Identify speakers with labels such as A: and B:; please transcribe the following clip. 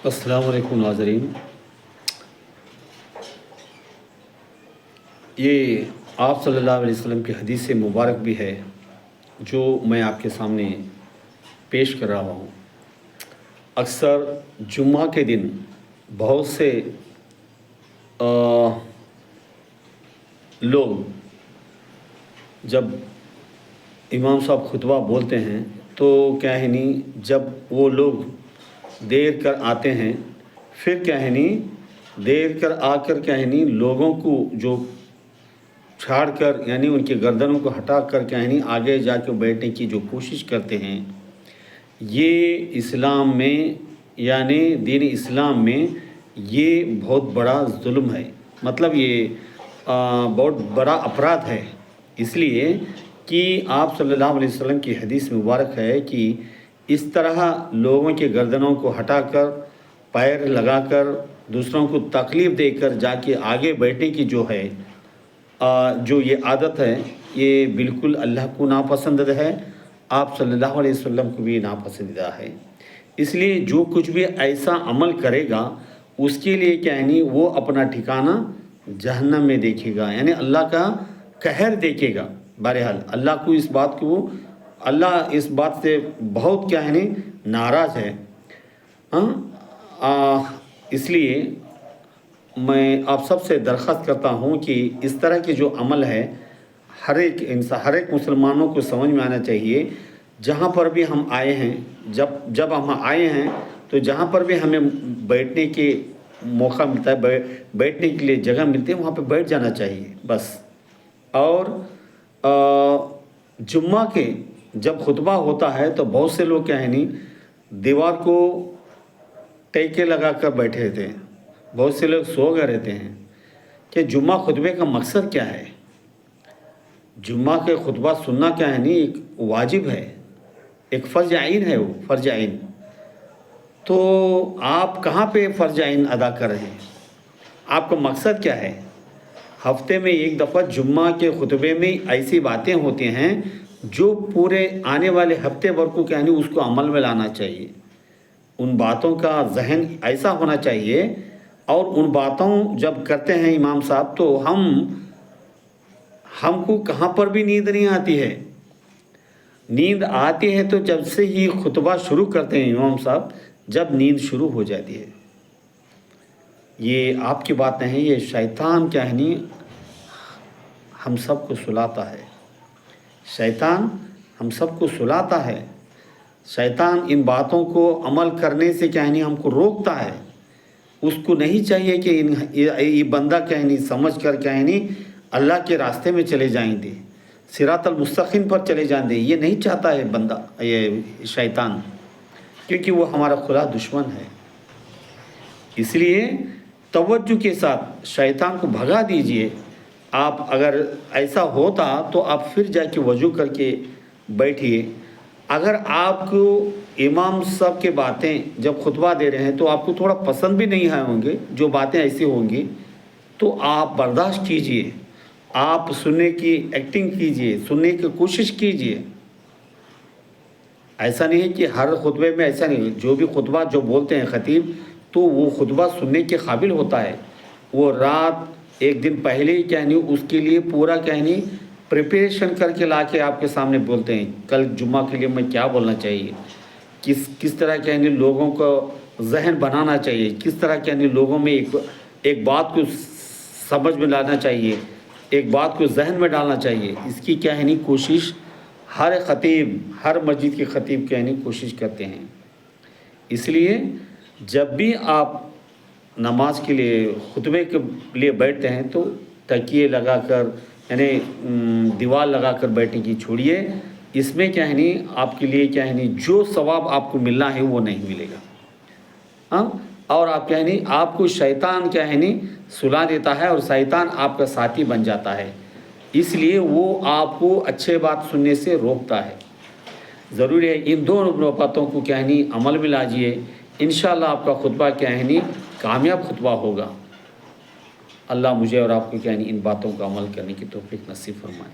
A: अस्सलाम वालेकुम नाज़रीन। ये आप सल्लल्लाहु अलैहि वसल्लम की हदीस मुबारक भी है जो मैं आपके सामने पेश कर रहा हूँ। अक्सर जुम्मा के दिन बहुत से लोग जब इमाम साहब खुतबा बोलते हैं तो क्या है नहीं, जब वो लोग देर कर आते हैं, फिर क्या है नहीं देर कर आकर क्या है नहीं लोगों को जो छाड़ कर यानी उनके गर्दनों को हटा कर क्या है नहीं आगे जाकर बैठने की जो कोशिश करते हैं, ये इस्लाम में यानी दीन इस्लाम में ये बहुत बड़ा जुल्म है। मतलब ये बहुत बड़ा अपराध है। इसलिए कि आप सल्लल्लाहु अलैहि वसल्लम की हदीस मुबारक है कि इस तरह लोगों के गर्दनों को हटाकर पैर लगाकर दूसरों को तकलीफ़ देकर जाके आगे बैठने की जो है जो ये आदत है, ये बिल्कुल अल्लाह को नापसंद है, आप सल्लल्लाहु अलैहि वसल्लम को भी नापसंदीदा है। इसलिए जो कुछ भी ऐसा अमल करेगा उसके लिए क्या है नहीं वो अपना ठिकाना जहन्नम में देखेगा, यानी अल्लाह का कहर देखेगा। बहरहाल अल्लाह इस बात से बहुत क्या है नहीं नाराज़ है। इसलिए मैं आप सबसे दरख्वास्त करता हूँ कि इस तरह के जो अमल है हर एक मुसलमानों को समझ में आना चाहिए। जहाँ पर भी हम आए हैं, जब हम आए हैं तो जहाँ पर भी हमें बैठने के मौका मिलता है, बैठने के लिए जगह मिलती है, वहाँ पे बैठ जाना चाहिए बस। और जुम्मा के जब खुतबा होता है तो बहुत से लोग क्या है नहीं दीवार को टेके लगा कर बैठे रहते हैं, बहुत से लोग सो गए रहते हैं कि जुम्मा खुतबे का मकसद क्या है। जुम्मा के खुतबा सुनना क्या है नहीं एक वाजिब है, एक फ़र्ज़ आइन है, वो फ़र्ज़ आइन। तो आप कहाँ पे फ़र्ज़ आइन अदा कर रहे हैं, आपका मकसद क्या है। हफ्ते में एक दफ़ा जुम्मा के खुतबे में ऐसी बातें होती हैं जो पूरे आने वाले हफ्ते भर को क्या नहीं उसको अमल में लाना चाहिए। उन बातों का जहन ऐसा होना चाहिए और उन बातों जब करते हैं इमाम साहब तो हमको कहाँ पर भी नींद नहीं आती है। नींद आती है तो जब से ही खुतबा शुरू करते हैं इमाम साहब, जब नींद शुरू हो जाती है। ये आपकी बात नहीं, ये शैतान क्या है नहीं हम सबको सुलाता है। शैतान हम सबको सुलाता है। शैतान इन बातों को अमल करने से क्या है नहीं हमको रोकता है। उसको नहीं चाहिए कि ये बंदा क्या है नहीं समझ कर क्या है नहीं अल्लाह के रास्ते में चले जाएंगे, सिरातल मुस्तकीम पर चले जाएंगे। ये नहीं चाहता है बंदा, ये शैतान, क्योंकि वो हमारा खुला दुश्मन है। इसलिए तवज्जो के साथ शैतान को भगा दीजिए। आप अगर ऐसा होता तो आप फिर जाके वज़ू करके बैठिए। अगर आपको इमाम साहब के बातें जब खुतबा दे रहे हैं तो आपको थोड़ा पसंद भी नहीं आए होंगे, जो बातें ऐसी होंगी, तो आप बर्दाश्त कीजिए, आप सुनने की एक्टिंग कीजिए, सुनने की कोशिश कीजिए। ऐसा नहीं है कि हर खुतबे में ऐसा नहीं, जो भी खुतबा जो बोलते हैं ख़तीब तो वो खुतबा सुनने के काबिल होता है। वो रात एक दिन पहले ही क्या नहीं उसके लिए पूरा क्या नहीं प्रिपरेशन करके ला के आपके सामने बोलते हैं कल जुम्मा के लिए मैं क्या बोलना चाहिए, किस तरह क्या नहीं लोगों को जहन बनाना चाहिए, किस तरह क्या नहीं लोगों में एक बात को समझ में लाना चाहिए, एक बात को जहन में डालना चाहिए। इसकी क्या है नहीं कोशिश हर ख़तीब, हर मस्जिद के ख़तीब क्या नहीं कोशिश करते हैं। इसलिए जब भी आप नमाज के लिए खुतबे के लिए बैठते हैं तो तकिए लगाकर यानी दीवार लगाकर बैठने की छोड़िए। इसमें क्या है नहीं आपके लिए क्या है नहीं जो सवाब आपको मिलना है वो नहीं मिलेगा। और आप क्या है नहीं आपको शैतान क्या है नहीं सुला देता है और शैतान आपका साथी बन जाता है। इसलिए वो आपको अच्छे बात सुनने से रोकता है। ज़रूरी है इन दोनों बातों को क्या है नहीं अमल में लाजिए। इंशाअल्लाह आपका खुतबा क्या है नहीं कामयाब खुतबा होगा। अल्लाह मुझे और आपको क्या है नहीं इन बातों का अमल करने की तौफीक नसीब फरमाए।